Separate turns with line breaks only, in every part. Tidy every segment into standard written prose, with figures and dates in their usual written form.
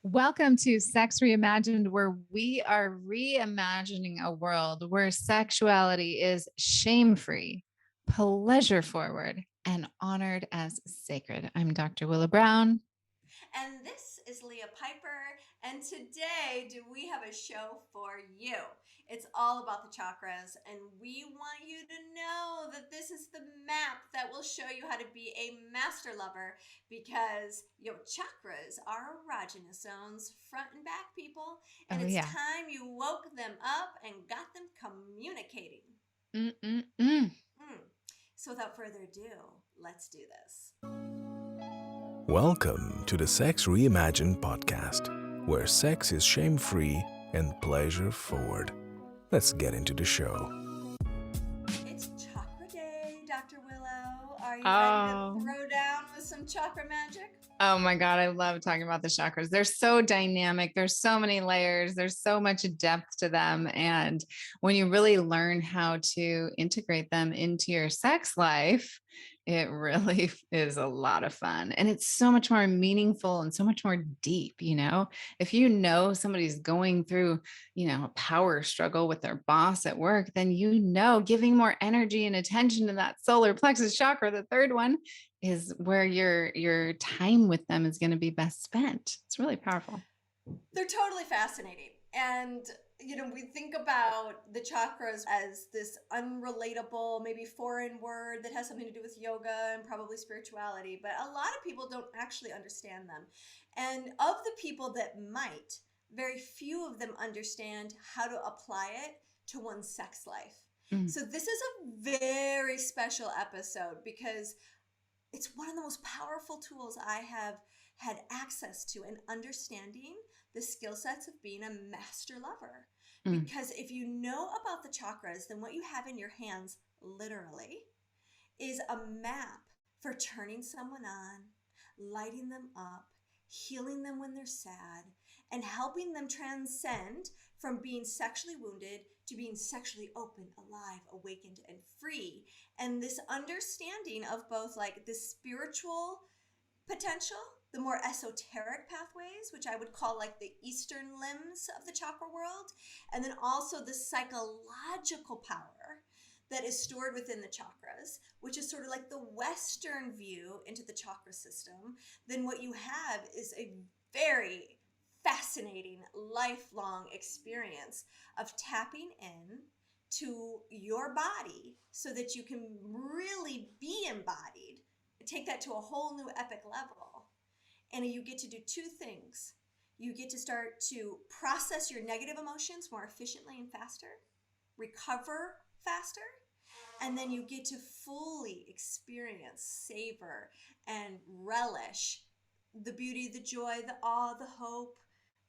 Welcome to Sex Reimagined, where we are reimagining a world where sexuality is shame-free, pleasure-forward, and honored as sacred. I'm Dr. Willow Brown.
And this is Leah Piper, and today we have a show for you. It's all about the chakras, and we want you to know that this is the map that will show you how to be a master lover, because your chakras are erogenous zones, front and back, people, and
Oh,
it's
yeah.
time you woke them up and got them communicating.
Mm-mm-mm.
So without further ado, let's do this.
Welcome to the Sex Reimagined Podcast, where sex is shame-free and pleasure-forward. Let's get into the show.
It's Chakra Day, Dr. Willow. Are you ready
Oh.
to throw down with some chakra magic?
Oh my God, I love talking about the chakras. They're so dynamic. There's so many layers. There's so much depth to them. And when you really learn how to integrate them into your sex life, it really is a lot of fun. And it's so much more meaningful and so much more deep. If you know somebody's going through, a power struggle with their boss at work, then giving more energy and attention to that solar plexus chakra, the third one, is where your time with them is going to be best spent. It's really powerful.
They're totally fascinating. And, we think about the chakras as this unrelatable, maybe foreign word that has something to do with yoga and probably spirituality. But a lot of people don't actually understand them. And of the people that might, very few of them understand how to apply it to one's sex life. So this is a very special episode because it's one of the most powerful tools I have had access to in understanding the skill sets of being a master lover. Because if you know about the chakras, then what you have in your hands, literally, is a map for turning someone on, lighting them up, healing them when they're sad, and helping them transcend from being sexually wounded to being sexually open, alive, awakened, and free. And this understanding of both like the spiritual potential, the more esoteric pathways, which I would call like the Eastern limbs of the chakra world, and then also the psychological power that is stored within the chakras, which is sort of like the Western view into the chakra system. Then what you have is a very fascinating lifelong experience of tapping in to your body so that you can really be embodied, take that to a whole new epic level. And you get to do two things. You get to start to process your negative emotions more efficiently and faster, recover faster, and then you get to fully experience, savor, and relish the beauty, the joy, the awe, the hope,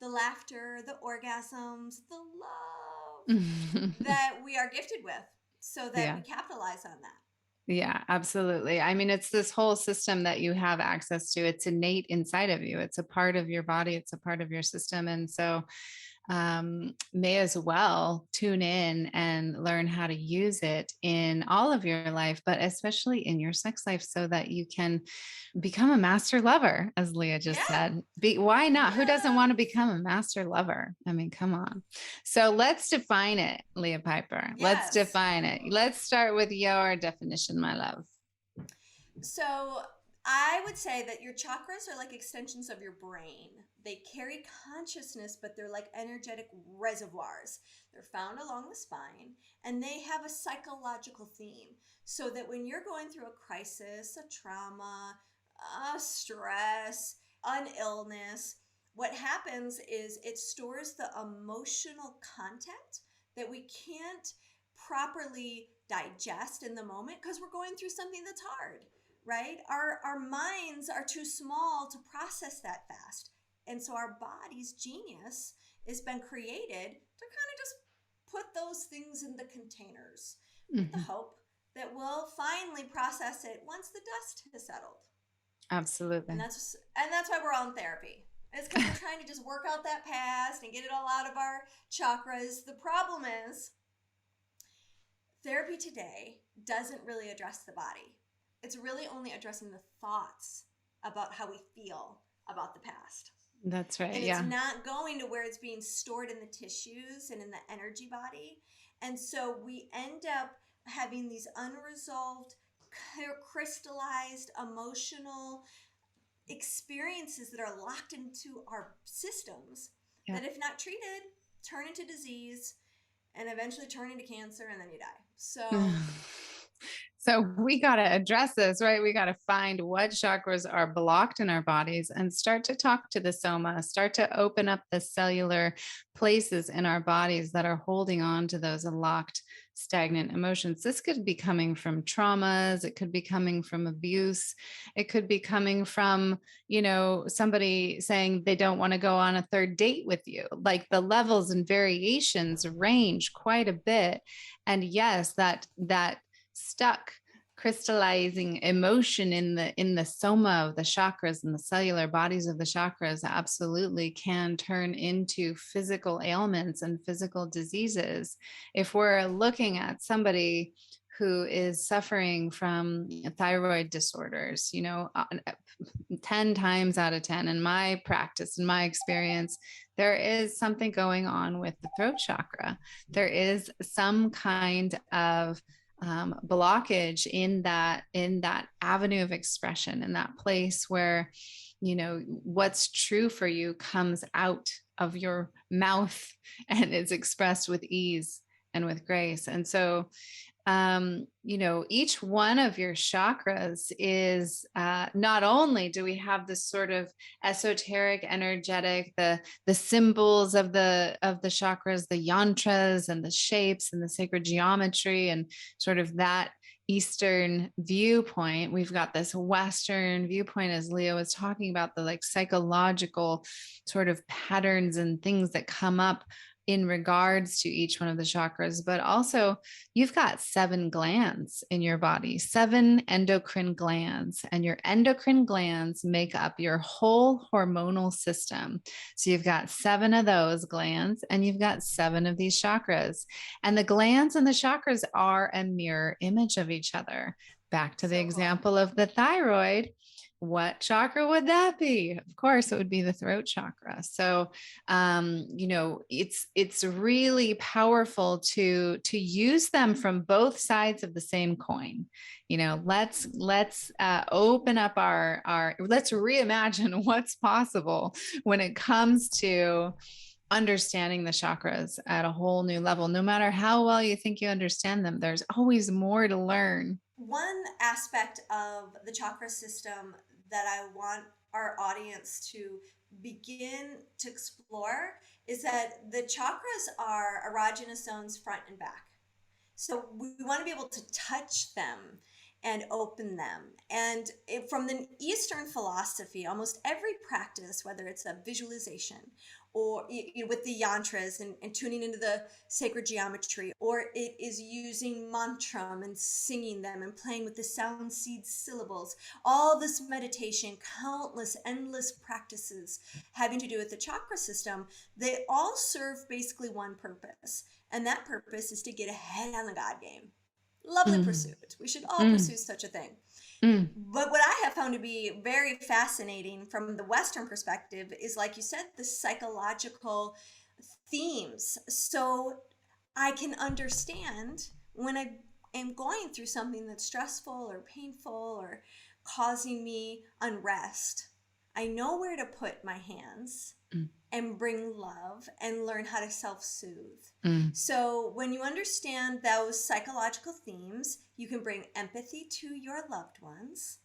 the laughter, the orgasms, the love that we are gifted with, so that we capitalize on that.
Yeah, absolutely. I mean, it's this whole system that you have access to. It's innate inside of you. It's a part of your body. It's a part of your system. And so may as well tune in and learn how to use it in all of your life, but especially in your sex life, so that you can become a master lover, as Leah just said. Why not? Who doesn't want to become a master lover? I mean, come on. So let's define it, Leah Piper. Let's define it. Let's start with your definition, my love.
So I would say that your chakras are like extensions of your brain. They carry consciousness, but they're like energetic reservoirs. They're found along the spine, and they have a psychological theme. So that when you're going through a crisis, a trauma, a stress, an illness, what happens is it stores the emotional content that we can't properly digest in the moment because we're going through something that's hard. Right? Our minds are too small to process that fast. And so our body's genius has been created to kind of just put those things in the containers with the hope that we'll finally process it once the dust has settled.
Absolutely.
And that's why we're all in therapy. It's because we're trying to just work out that past and get it all out of our chakras. The problem is therapy today doesn't really address the body. It's really only addressing the thoughts about how we feel about the past.
That's right.
And it's
Yeah.
not going to where it's being stored in the tissues and in the energy body. And so we end up having these unresolved, crystallized emotional experiences that are locked into our systems
Yeah.
that, if not treated, turn into disease and eventually turn into cancer, and then you die. So
So we got to address this, right? We got to find what chakras are blocked in our bodies and start to talk to the soma, start to open up the cellular places in our bodies that are holding on to those locked, stagnant emotions. This could be coming from traumas. It could be coming from abuse. It could be coming from, somebody saying they don't want to go on a third date with you. Like, the levels and variations range quite a bit. And yes, that stuck crystallizing emotion in the soma of the chakras and the cellular bodies of the chakras absolutely can turn into physical ailments and physical diseases. If we're looking at somebody who is suffering from thyroid disorders, 10 times out of 10 in my practice, in my experience, there is something going on with the throat chakra. There is some kind of blockage in that avenue of expression, in that place where what's true for you comes out of your mouth and is expressed with ease and with grace. And so each one of your chakras is not only do we have this sort of esoteric, energetic, the symbols of the chakras, the yantras and the shapes and the sacred geometry and sort of that Eastern viewpoint. We've got this Western viewpoint, as Leah was talking about, the like psychological sort of patterns and things that come up in regards to each one of the chakras. But also, you've got 7 glands in your body, 7 endocrine glands, and your endocrine glands make up your whole hormonal system. So you've got 7 of those glands, and you've got 7 of these chakras. And the glands and the chakras are a mirror image of each other. Back to the example of the thyroid. What chakra would that be? Of course, it would be the throat chakra. So, it's really powerful to use them from both sides of the same coin. Let's open up let's reimagine what's possible when it comes to understanding the chakras at a whole new level. No matter how well you think you understand them, there's always more to learn.
One aspect of the chakra system that I want our audience to begin to explore is that the chakras are erogenous zones front and back. So we want to be able to touch them and open them. And from the Eastern philosophy, almost every practice, whether it's a visualization or with the yantras and tuning into the sacred geometry, or it is using mantra and singing them and playing with the sound seed syllables, all this meditation, countless, endless practices having to do with the chakra system, they all serve basically one purpose. And that purpose is to get ahead on the God game. Lovely pursuit. We should all pursue such a thing. But what I have found to be very fascinating from the Western perspective is, like you said, the psychological themes. So I can understand when I am going through something that's stressful or painful or causing me unrest. I know where to put my hands and bring love and learn how to self-soothe. So when you understand those psychological themes, you can bring empathy to your loved ones.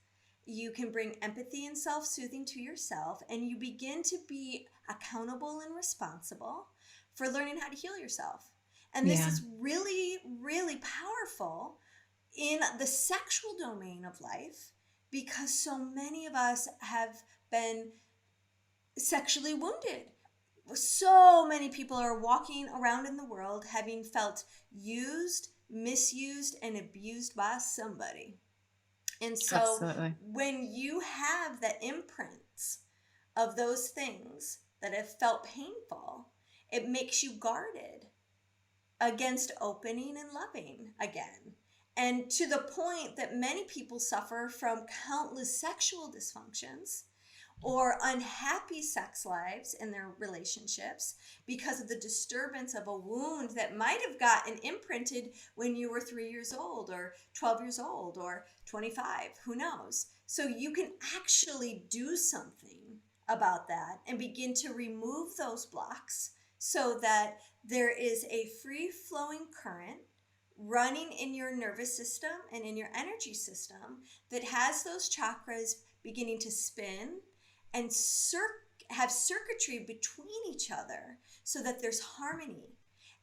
You can bring empathy and self-soothing to yourself, and you begin to be accountable and responsible for learning how to heal yourself. And this is really, really powerful in the sexual domain of life, because so many of us have been sexually wounded. So many people are walking around in the world having felt used, misused, and abused by somebody. And so when you have the imprints of those things that have felt painful, it makes you guarded against opening and loving again. And to the point that many people suffer from countless sexual dysfunctions, or unhappy sex lives in their relationships because of the disturbance of a wound that might have gotten imprinted when you were 3 years old or 12 years old or 25, who knows? So you can actually do something about that and begin to remove those blocks so that there is a free flowing current running in your nervous system and in your energy system that has those chakras beginning to spin and have circuitry between each other so that there's harmony.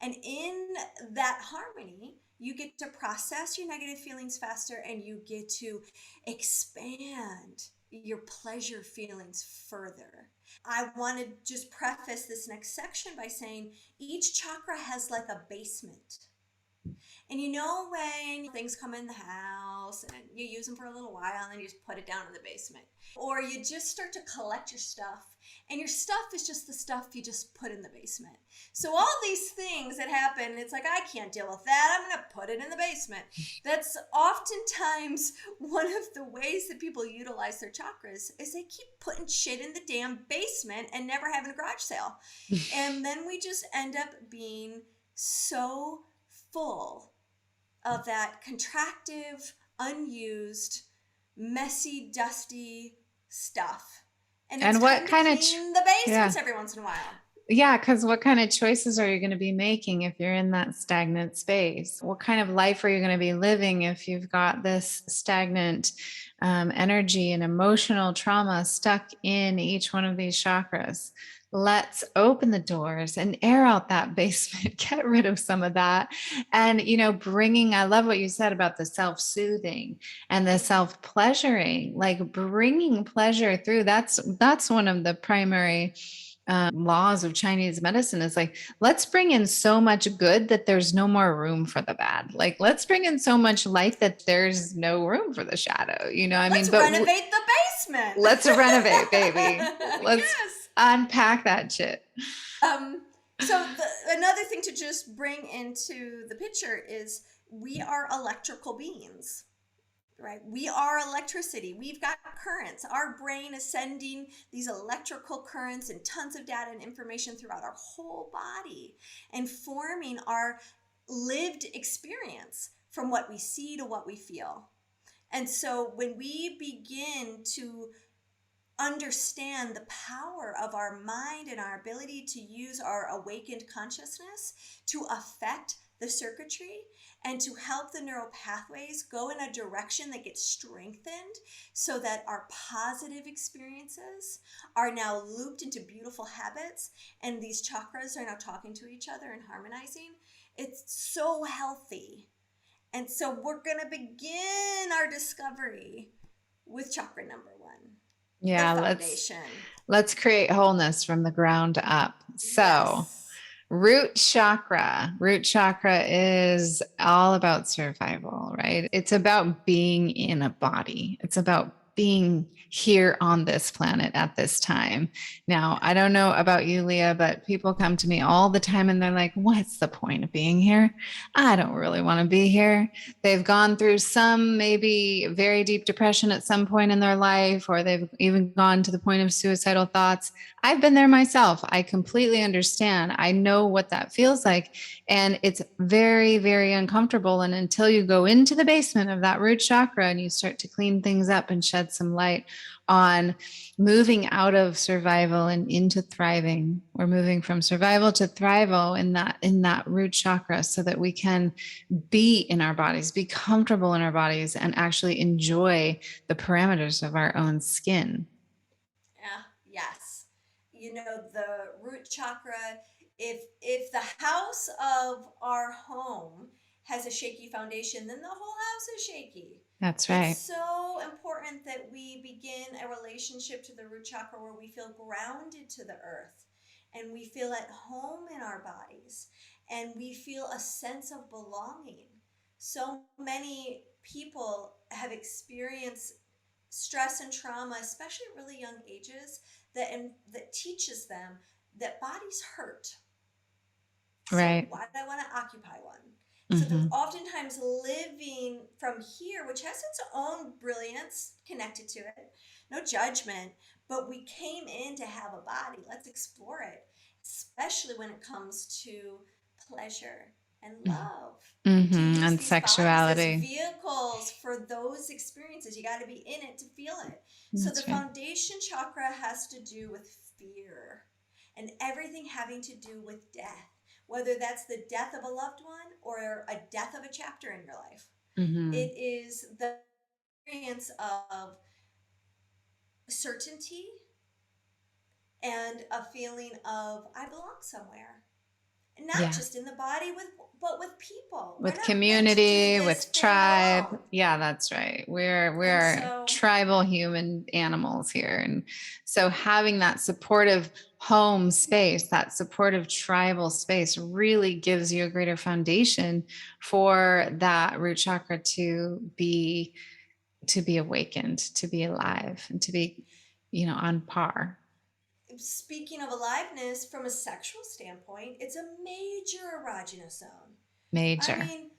And in that harmony, you get to process your negative feelings faster, and you get to expand your pleasure feelings further. I want to just preface this next section by saying each chakra has like a basement. And you know, when things come in the house and you use them for a little while and then you just put it down in the basement, or you just start to collect your stuff and your stuff is just the stuff you just put in the basement. So all these things that happen, it's like, I can't deal with that, I'm going to put it in the basement. That's oftentimes one of the ways that people utilize their chakras is they keep putting shit in the damn basement and never having a garage sale. And then we just end up being so full of that contractive, unused, messy, dusty stuff. And it's
what kind of
clean the basements every once in a while.
Yeah, because what kind of choices are you going to be making if you're in that stagnant space? What kind of life are you going to be living if you've got this stagnant energy and emotional trauma stuck in each one of these chakras? Let's open the doors and air out that basement, get rid of some of that. And, I love what you said about the self-soothing and the self-pleasuring, like bringing pleasure through. That's one of the primary laws of Chinese medicine is like, let's bring in so much good that there's no more room for the bad. Like, let's bring in so much light that there's no room for the shadow.
Let's renovate the basement.
Let's renovate, baby. Let's unpack that shit.
Another thing to just bring into the picture is we are electrical beings. Right? We are electricity. We've got currents. Our brain is sending these electrical currents and tons of data and information throughout our whole body and forming our lived experience from what we see to what we feel. And so when we begin to understand the power of our mind and our ability to use our awakened consciousness to affect the circuitry and to help the neural pathways go in a direction that gets strengthened so that our positive experiences are now looped into beautiful habits and these chakras are now talking to each other and harmonizing. It's so healthy. And so we're going to begin our discovery with chakra number 1.
Yeah, let's create wholeness from the ground up. So Root chakra is all about survival, right? It's about being in a body. It's about being here on this planet at this time. Now, I don't know about you, Leah, but people come to me all the time and they're like, what's the point of being here? I don't really want to be here. They've gone through some maybe very deep depression at some point in their life, or they've even gone to the point of suicidal thoughts. I've been there myself. I completely understand. I know what that feels like. And it's very, very uncomfortable. And until you go into the basement of that root chakra and you start to clean things up and shed some light on moving out of survival and into thriving, we're moving from survival to thrival in that root chakra so that we can be in our bodies, be comfortable in our bodies, and actually enjoy the parameters of our own skin.
Yes. The root chakra, if the house of our home has a shaky foundation, then the whole house is shaky.
That's right.
It's so important that we begin a relationship to the root chakra where we feel grounded to the earth and we feel at home in our bodies and we feel a sense of belonging. So many people have experienced stress and trauma, especially at really young ages, that teaches them that bodies hurt.
Right.
So why do I want to occupy one? So they're oftentimes living from here, which has its own brilliance connected to it, no judgment, but we came in to have a body. Let's explore it, especially when it comes to pleasure and love. To use
And
these bodies as
sexuality.
vehicles for those experiences. You got to be in it to feel it. So
That's
the
right.
foundation chakra has to do with fear and everything having to do with death, whether that's the death of a loved one or a death of a chapter in your life. It is the experience of certainty and a feeling of I belong somewhere. And not just in the body, but with people.
With community, with tribe.
Alone.
Yeah, that's right. We're tribal human animals here. And so having that supportive home space, that supportive tribal space really gives you a greater foundation for that root chakra to be awakened, to be alive, and to be, on par.
Speaking of aliveness, from a sexual standpoint, it's a major erogenous zone.
Major.
I mean,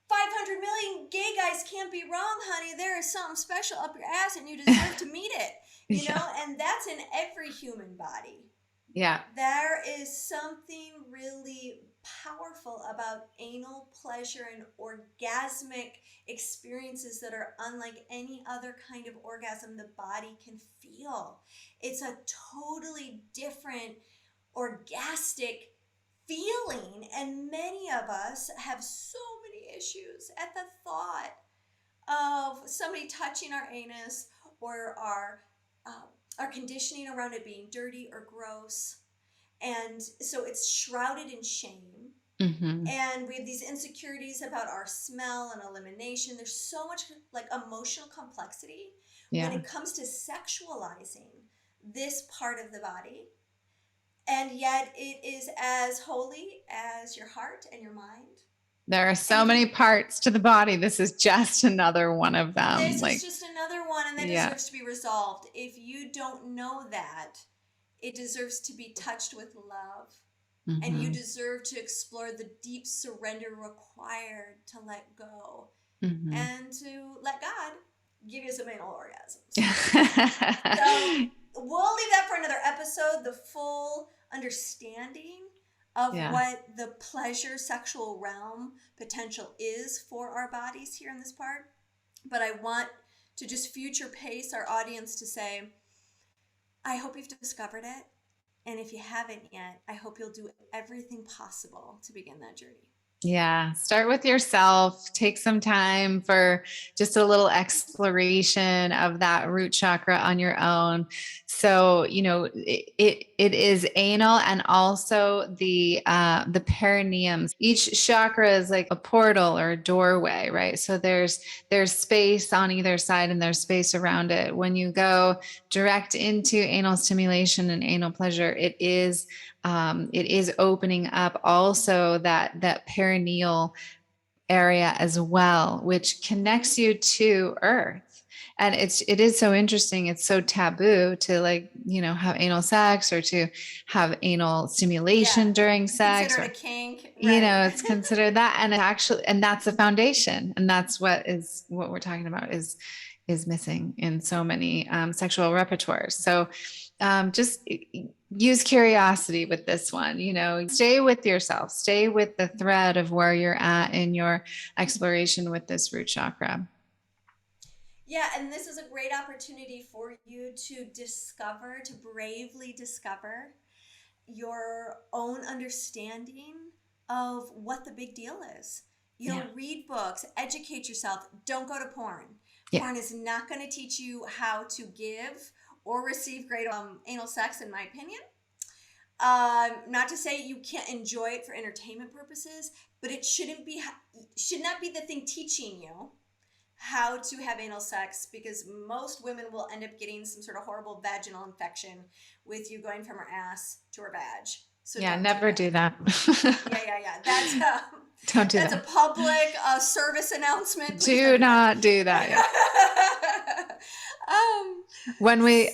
500 million gay guys can't be wrong, honey. There is something special up your ass and you deserve to meet it, you know, and that's in every human body.
Yeah.
There is something really powerful about anal pleasure and orgasmic experiences that are unlike any other kind of orgasm the body can feel. It's a totally different orgastic feeling, and many of us have so many issues at the thought of somebody touching our anus or our conditioning around it being dirty or gross. And so it's shrouded in shame. And we have these insecurities about our smell and elimination. There's so much like emotional complexity when it comes to sexualizing this part of the body. And yet it is as holy as your heart and your mind.
There are so many parts to the body. This is just another one of them.
This is just another one, and that deserves to be resolved. If you don't know that, it deserves to be touched with love. And you deserve to explore the deep surrender required to let go and to let God give you some anal orgasms. So we'll leave that for another episode, the full understanding of what the pleasure sexual realm potential is for our bodies here in this part. But I want to just future pace our audience to say, I hope you've discovered it. And if you haven't yet, I hope you'll do everything possible to begin that journey.
Yeah. Start with yourself. Take some time for just a little exploration of that root chakra on your own. So, it is anal and also the perineum. Each chakra is like a portal or a doorway, right? So there's space on either side and there's space around it. When you go direct into anal stimulation and anal pleasure, it is opening up also that perineal area as well, which connects you to earth. And it is so interesting. It's so taboo to have anal sex or to have anal stimulation during sex.
Considered a kink. Right.
It's considered that. And that's the foundation. And that's what we're talking about is missing in so many sexual repertoires. So just use curiosity with this one, stay with yourself, stay with the thread of where you're at in your exploration with this root chakra.
Yeah. And this is a great opportunity for you to bravely discover your own understanding of what the big deal is. Read books, educate yourself. Don't go to porn. Porn is not going to teach you how to give or receive great anal sex, in my opinion. Not to say you can't enjoy it for entertainment purposes, but it should not be the thing teaching you how to have anal sex, because most women will end up getting some sort of horrible vaginal infection with you going from her ass to her vag. So
never do that.
That's
don't do
that's
that.
a public service announcement.
Do not do that. When we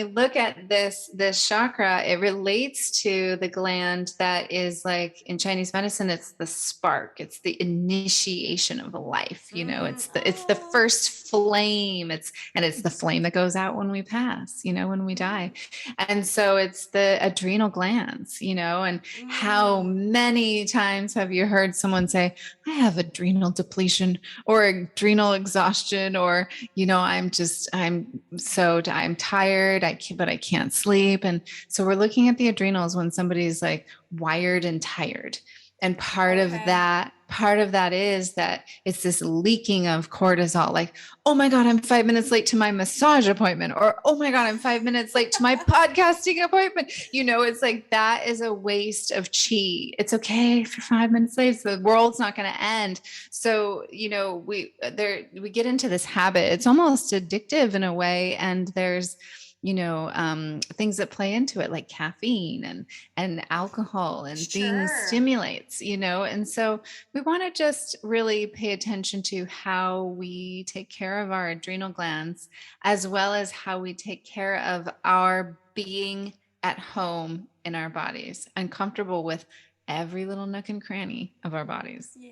look at this chakra, it relates to the gland that is, like, in Chinese medicine, it's the spark, it's the initiation of life, it's the first flame, it's the flame that goes out when we pass, when we die. And so it's the adrenal glands, and how many times have you heard someone say, I have adrenal depletion or adrenal exhaustion, or I'm tired, but I can't sleep. And so we're looking at the adrenals when somebody's like wired and tired. And part of that is that it's this leaking of cortisol, like, oh my God, I'm 5 minutes late to my massage appointment, or, oh my God, I'm 5 minutes late to my podcasting appointment. It's like, that is a waste of chi. It's okay if you're 5 minutes late. So the world's not going to end. So, we get into this habit. It's almost addictive in a way. And there's, things that play into it, like caffeine and alcohol and being stimulates, and so we want to just really pay attention to how we take care of our adrenal glands, as well as how we take care of our being at home in our bodies and comfortable with every little nook and cranny of our bodies.
Yeah.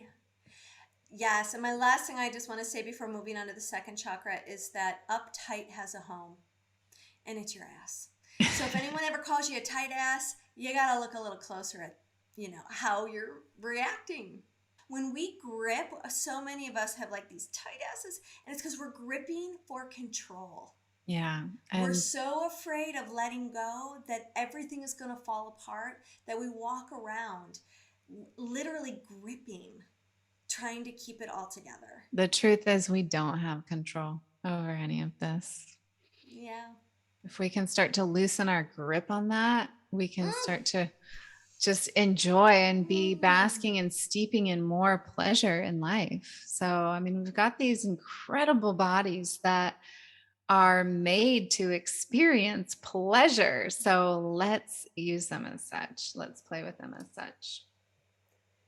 Yes. And my last thing I just want to say before moving on to the second chakra is that uptight has a home. And it's your ass. So if anyone ever calls you a tight ass, you got to look a little closer at, how you're reacting. When we grip, so many of us have like these tight asses, and it's because we're gripping for control.
Yeah.
We're so afraid of letting go that everything is going to fall apart, that we walk around literally gripping, trying to keep it all together.
The truth is, we don't have control over any of this.
Yeah.
If we can start to loosen our grip on that, we can start to just enjoy and be basking and steeping in more pleasure in life. So, we've got these incredible bodies that are made to experience pleasure. So let's use them as such. Let's play with them as such.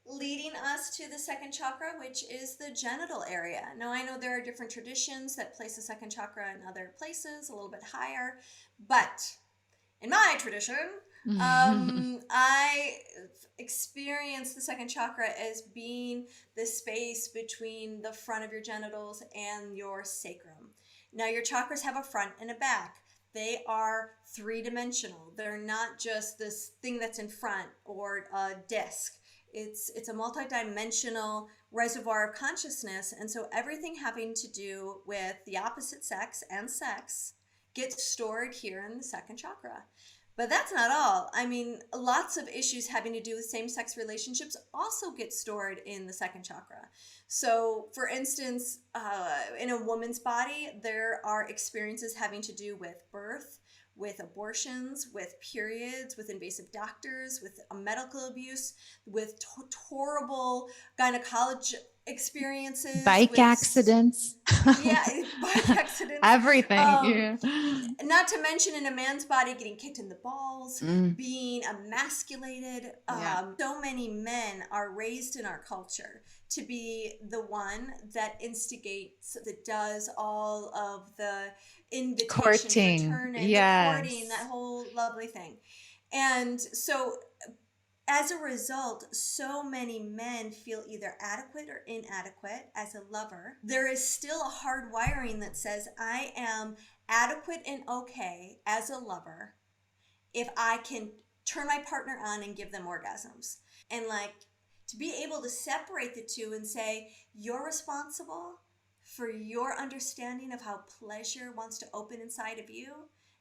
Leading us to the second chakra, which is the genital area. Now, I know there are different traditions that place the second chakra in other places, a little bit higher, but in my tradition, I experience the second chakra as being the space between the front of your genitals and your sacrum. Now, your chakras have a front and a back. They are three-dimensional. They're not just this thing that's in front or a disc. It's a multidimensional reservoir of consciousness. And so everything having to do with the opposite sex and sex gets stored here in the second chakra. But that's not all. Lots of issues having to do with same-sex relationships also get stored in the second chakra. So, for instance, in a woman's body, there are experiences having to do with birth, with abortions, with periods, with invasive doctors, with medical abuse, with horrible gynecology experiences,
bike accidents.
Yeah, bike accidents.
Everything.
Not to mention in a man's body getting kicked in the balls, being emasculated. So many men are raised in our culture to be the one that instigates, that does all of the invitation,
courting,
returning,
yes,
courting, that whole lovely thing. And so as a result, so many men feel either adequate or inadequate as a lover. There is still a hard wiring that says I am adequate and okay as a lover if I can turn my partner on and give them orgasms. And to be able to separate the two and say, you're responsible for your understanding of how pleasure wants to open inside of you,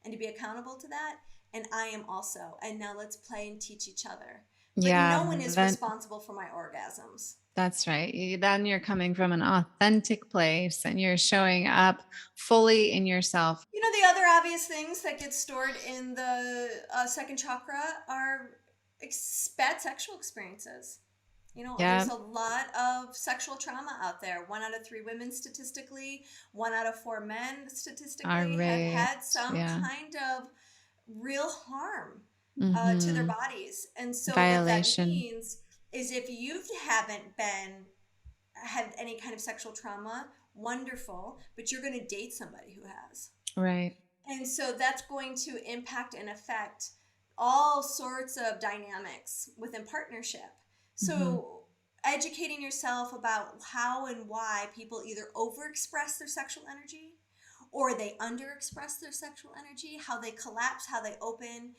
and to be accountable to that. And I am also. And now let's play and teach each other. But no one is responsible for my orgasms.
That's right. Then you're coming from an authentic place and you're showing up fully in yourself.
The other obvious things that get stored in the second chakra are bad sexual experiences. There's a lot of sexual trauma out there. 1 out of 3 women statistically, 1 out of 4 men statistically have had some kind of real harm to their bodies. And so
violation.
What that means is if you haven't had any kind of sexual trauma, wonderful, but you're going to date somebody who has.
Right.
And so that's going to impact and affect all sorts of dynamics within partnership. So educating yourself about how and why people either overexpress their sexual energy or they underexpress their sexual energy, how they collapse, how they open,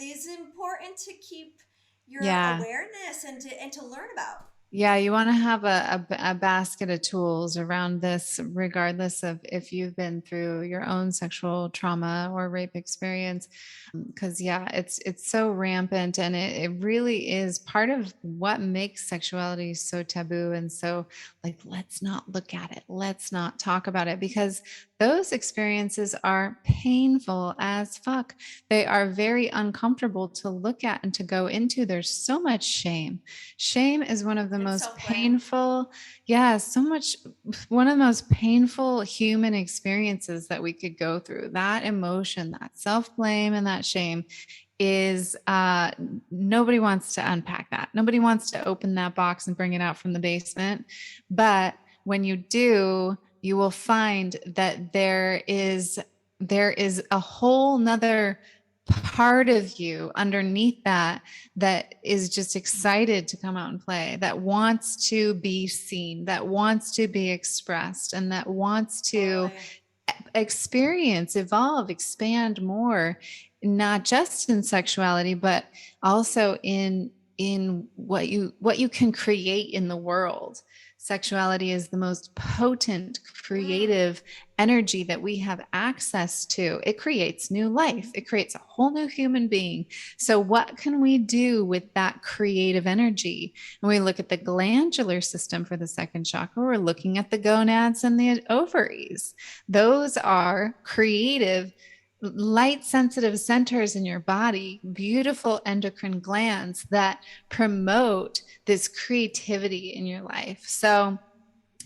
is important to keep your awareness and to learn about.
Yeah, you want to have a basket of tools around this, regardless of if you've been through your own sexual trauma or rape experience. Because it's so rampant, and it really is part of what makes sexuality so taboo. And so, like, let's not look at it. Let's not talk about it, because those experiences are painful as fuck. They are very uncomfortable to look at and to go into. There's so much shame. Shame is one of the most painful, one of the most painful human experiences that we could go through. That emotion, that self-blame and that shame is nobody wants to unpack that. Nobody wants to open that box and bring it out from the basement. But when you do, you will find that there is a whole nother part of you underneath that is just excited to come out and play, that wants to be seen, that wants to be expressed, and that wants to experience, evolve, expand more, not just in sexuality, but also in what you can create in the world. Sexuality is the most potent creative energy that we have access to. It creates new life. It creates a whole new human being. So what can we do with that creative energy? When we look at the glandular system for the second chakra, we're looking at the gonads and the ovaries. Those are creative, light sensitive centers in your body, beautiful endocrine glands that promote this creativity in your life. So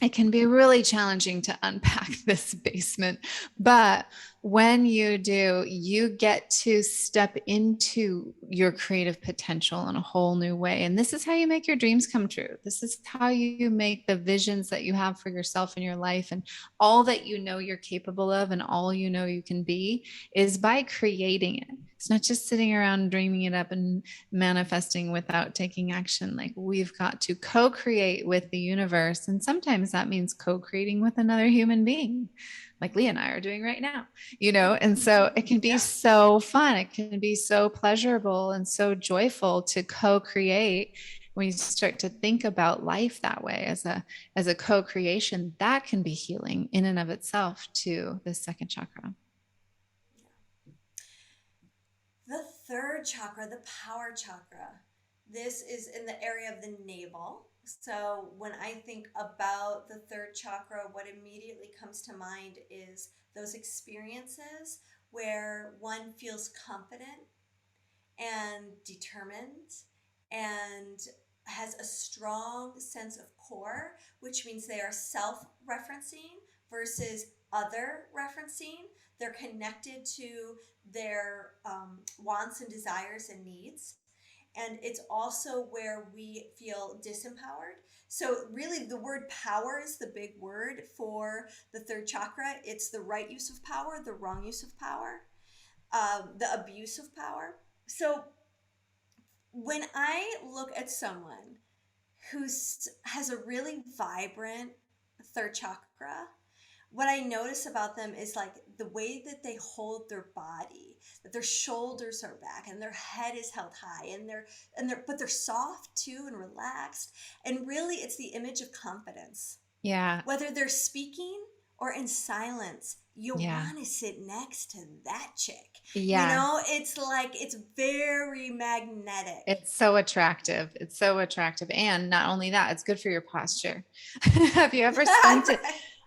it can be really challenging to unpack this basement, but when you do, you get to step into your creative potential in a whole new way. And this is how you make your dreams come true. This is how you make the visions that you have for yourself in your life, and all that you know you're capable of and all you know you can be, is by creating it. It's not just sitting around dreaming it up and manifesting without taking action. Like, we've got to co-create with the universe. And sometimes that means co-creating with another human being, like Leah and I are doing right now, and so it can be so fun. It can be so pleasurable and so joyful to co-create. When you start to think about life that way, as a co-creation, that can be healing in and of itself to the second chakra.
The third chakra, the power chakra, this is in the area of the navel. So when I think about the third chakra, what immediately comes to mind is those experiences where one feels confident and determined and has a strong sense of core, which means they are self-referencing versus other referencing. They're connected to their wants and desires and needs. And it's also where we feel disempowered. So really the word power is the big word for the third chakra. It's the right use of power, the wrong use of power, the abuse of power. So when I look at someone who has a really vibrant third chakra, what I notice about them is like the way that they hold their body, that their shoulders are back and their head is held high, but they're soft too and relaxed. And really it's the image of confidence.
Yeah.
Whether they're speaking or in silence, you want to sit next to that chick. Yeah. It's like, it's very magnetic.
It's so attractive. It's so attractive. And not only that, it's good for your posture. Have you ever spent it?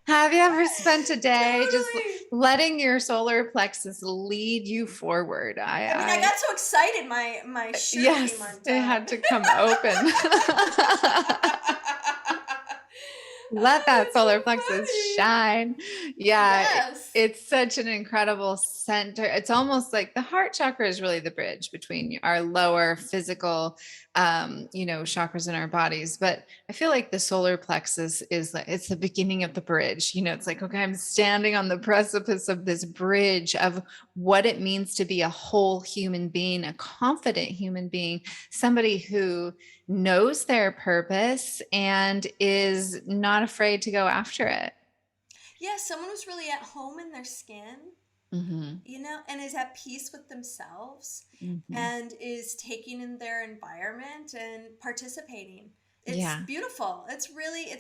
Have you ever spent a day just letting your solar plexus lead you forward?
I got so excited. My shirt came undone.
It had to come open. Let that
That's
solar
so
plexus
funny.
shine. Yeah,
Yes.
it's such an incredible center. It's almost like the heart chakra is really the bridge between our lower physical, chakras in our bodies. But I feel like the solar plexus is like, it's the beginning of the bridge. It's like, okay, I'm standing on the precipice of this bridge of what it means to be a whole human being, a confident human being, somebody who knows their purpose and is not afraid to go after it.
Yeah, someone who's really at home in their skin,
Mm-hmm.
and is at peace with themselves
Mm-hmm.
and is taking in their environment and participating. It's
Yeah.
beautiful. It's really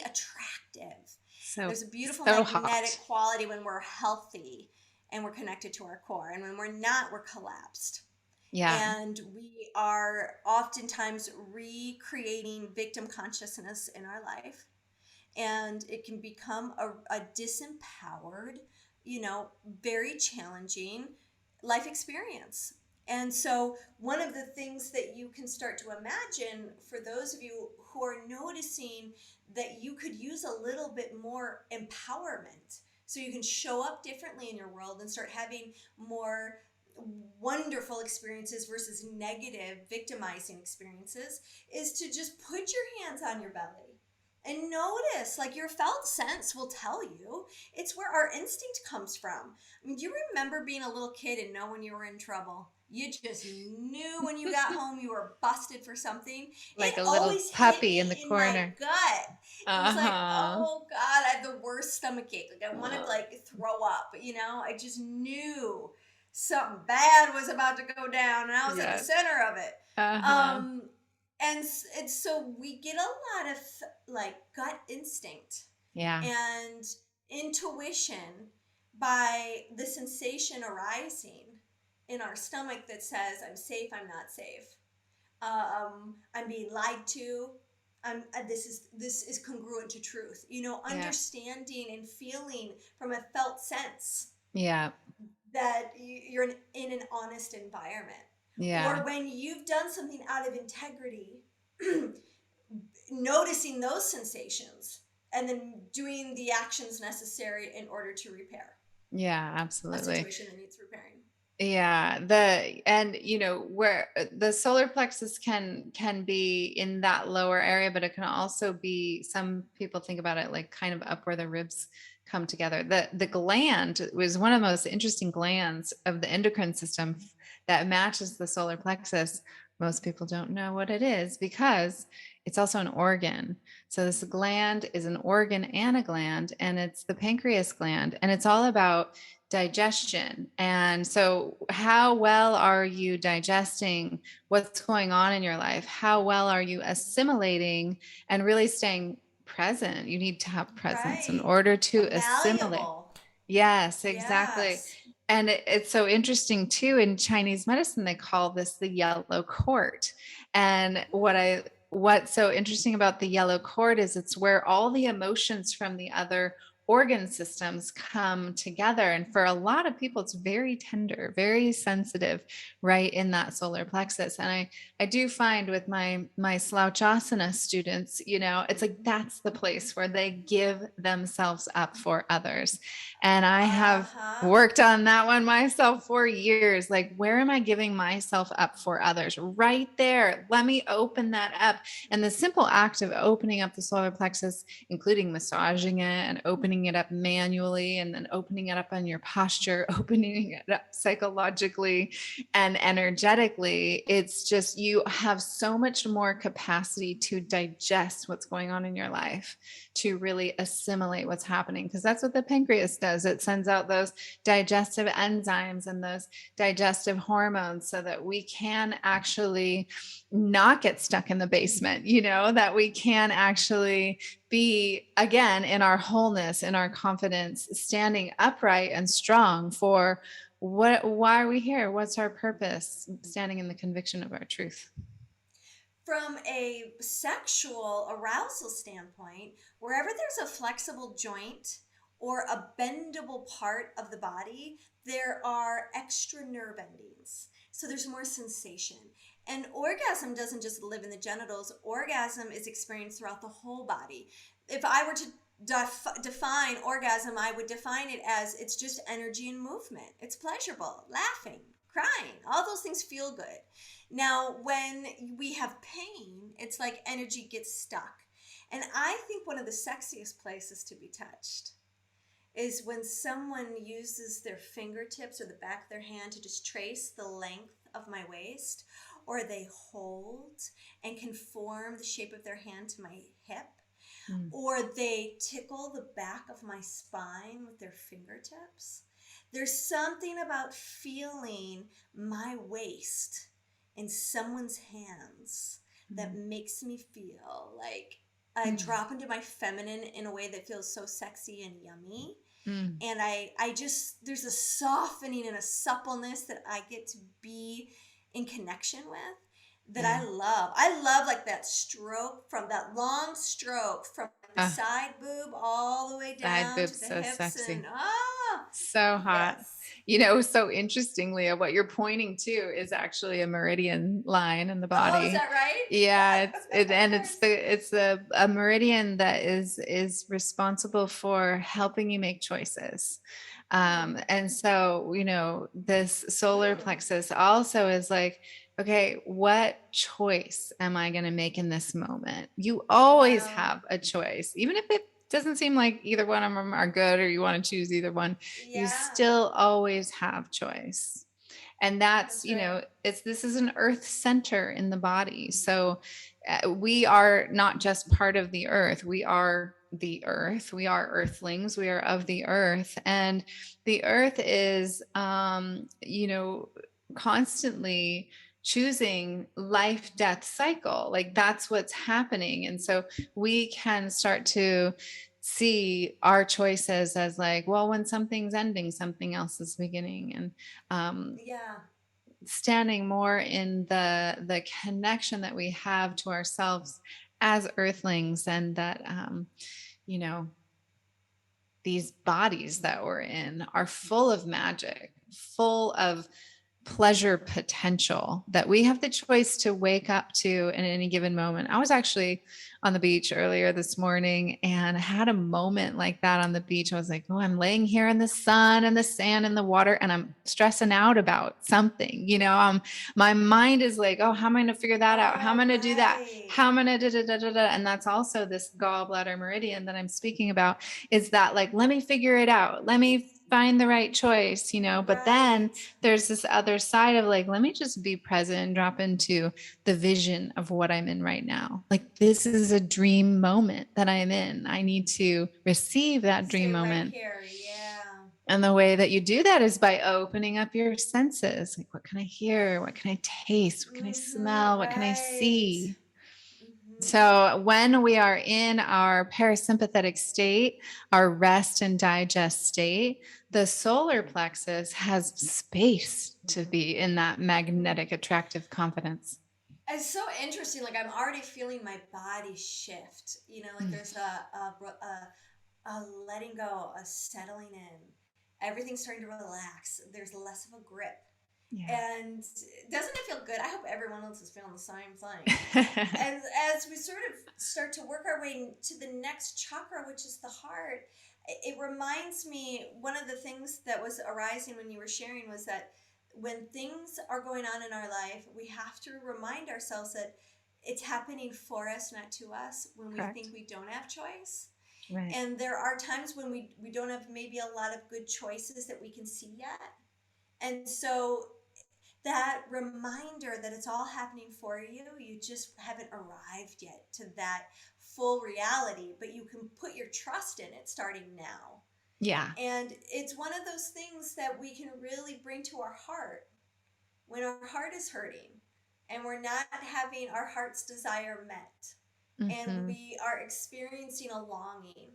attractive.
So,
There's a beautiful
so
magnetic
hot.
quality when we're healthy and we're connected to our core. And when we're not, we're collapsed.
Yeah.
And we are oftentimes recreating victim consciousness in our life. And it can become a disempowered, very challenging life experience. And so, one of the things that you can start to imagine for those of you who are noticing that you could use a little bit more empowerment so you can show up differently in your world and start having more wonderful experiences versus negative, victimizing experiences is to just put your hands on your belly and notice, like your felt sense will tell you. It's where our instinct comes from. I mean, do you remember being a little kid and know when you were in trouble? You just knew when you got home you were busted for something.
Like
It
a little
always hit
puppy in
me
the
in my
corner.
gut. It was like,
Uh-huh.
oh God, I had the worst stomach ache. Like I wanted to like throw up, I just knew something bad was about to go down and I was at the
Yes.
center of it.
Uh-huh.
And so we get a lot of like gut instinct
Yeah.
and intuition by the sensation arising in our stomach that says, I'm safe, I'm not safe. I'm being lied to. This is congruent to truth. Understanding and feeling from a felt sense
Yeah.
that you're in an honest environment.
Yeah.
Or when you've done something out of integrity, noticing those sensations and then doing the actions necessary in order to repair
Yeah,
a
absolutely.
situation that needs repairing.
Yeah, where the solar plexus can be in that lower area, but it can also be, some people think about it like kind of up where the ribs come together. The gland was one of the most interesting glands of the endocrine system that matches the solar plexus. Most people don't know what it is because it's also an organ. So this gland is an organ and a gland, and it's the pancreas gland, and it's all about digestion. And so, how well are you digesting what's going on in your life? How well are you assimilating and really staying present? You need to have presence in
Right.
order to assimilate.
Malleable.
Yes, exactly.
Yes.
And it's so interesting too. In Chinese medicine, they call this the yellow cord. And what's so interesting about the yellow cord is it's where all the emotions from the other organ systems come together. And for a lot of people, it's very tender, very sensitive, right in that solar plexus. And I do find with my slouchasana students, it's like that's the place where they give themselves up for others. And I have worked on that one myself for years. Like, where am I giving myself up for others? Right there. Let me open that up. And the simple act of opening up the solar plexus, including massaging it and opening it up manually, and then opening it up on your posture, opening it up psychologically and energetically, it's just, you have so much more capacity to digest what's going on in your life, to really assimilate what's happening, because that's what the pancreas does. It sends out those digestive enzymes and those digestive hormones so that we can actually not get stuck in the basement, that we can actually be again in our wholeness, in our confidence, standing upright and strong for why are we here? What's our purpose? Standing in the conviction of our truth.
From a sexual arousal standpoint, wherever there's a flexible joint or a bendable part of the body, there are extra nerve endings. So there's more sensation. And orgasm doesn't just live in the genitals. Orgasm is experienced throughout the whole body. if I were to define orgasm, I would define it as it's just energy and movement. It's pleasurable, laughing, crying, all those things feel good. Now, when we have pain, it's like energy gets stuck. And I think one of the sexiest places to be touched is when someone uses their fingertips or the back of their hand to just trace the length of my waist, or they hold and conform the shape of their hand to my hip, or they tickle the back of my spine with their fingertips. There's something about feeling my waist in someone's hands that makes me feel like I drop into my feminine in a way that feels so sexy and yummy. And I just, there's a softening and a suppleness that I get to be in connection with that I love. I love like that stroke, from that long stroke from the side boob all the way down to the
so
hips.
sexy.
And
so hot.
yes.
You know, so interestingly, what you're pointing to is actually a meridian line in the body.
Oh, is that right?
Yeah, it's a meridian that is responsible for helping you make choices. And so, you know, this solar plexus also is like, okay, what choice am I going to make in this moment? You always have a choice, even if it doesn't seem like either one of them are good or you want to choose either one. You still always have choice. And that's you know, this is an earth center in the body. So we are not just part of the earth. We are the earth. We are earthlings. We are of the earth. And the earth is, you know, constantly choosing life death cycle. Like that's what's happening. And so we can start to see our choices as like, well, when something's ending, something else is beginning. And standing more in the connection that we have to ourselves as earthlings, and that you know, these bodies that we're in are full of magic, full of pleasure potential that we have the choice to wake up to in any given moment. I was actually on the beach earlier this morning and I had a moment like that on the beach. I was like, oh, I'm laying here in the sun and the sand and the water and I'm stressing out about something, you know, my mind is like, oh, how am I going to figure that out? How am I going to do that? How am I going to da, da, da, da, da. And that's also this gallbladder meridian that I'm speaking about, is that like, let me figure it out. Let me find the right choice, you know, but then there's this other side of like, let me just be present and drop into the vision of what I'm in right now. Like, this is a dream moment that I'm in. I need to receive that dream moment.
Right here.
And the way that you do that is by opening up your senses. Like, what can I hear? What can I taste? What can I smell? What can I see? So when we are in our parasympathetic state, our rest and digest state, the solar plexus has space to be in that magnetic, attractive confidence.
It's so interesting. Like I'm already feeling my body shift, you know, like there's a letting go, a settling in, everything's starting to relax. There's less of a grip. And doesn't it feel good? I hope everyone else is feeling the same thing. And as we sort of start to work our way to the next chakra, which is the heart, it reminds me, one of the things that was arising when you were sharing was that when things are going on in our life, we have to remind ourselves that it's happening for us, not to us, when we think we don't have choice. And there are times when we don't have maybe a lot of good choices that we can see yet. And so that reminder that it's all happening for you, you just haven't arrived yet to that full reality, but you can put your trust in it starting now. And it's one of those things that we can really bring to our heart when our heart is hurting and we're not having our heart's desire met, and we are experiencing a longing,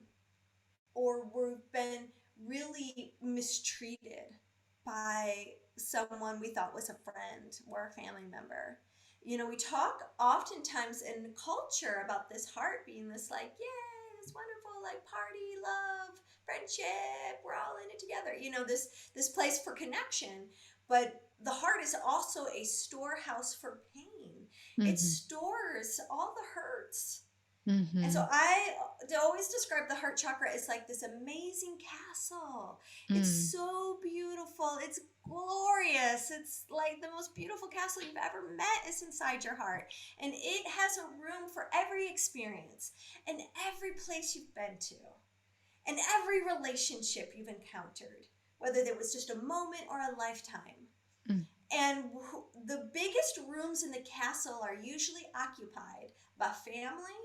or we've been really mistreated by someone we thought was a friend or a family member. You know, we talk oftentimes in culture about this heart being this like, yay, this wonderful like party, love, friendship, we're all in it together. You know, this place for connection. But the heart is also a storehouse for pain. It stores all the hurts And so
Mm-hmm.
I always describe the heart chakra as like this amazing castle. It's
Mm.
so beautiful. It's glorious. It's like the most beautiful castle you've ever met is inside your heart. And it has a room for every experience and every place you've been to and every relationship you've encountered, whether there was just a moment or a lifetime.
Mm.
And the biggest rooms in the castle are usually occupied by family,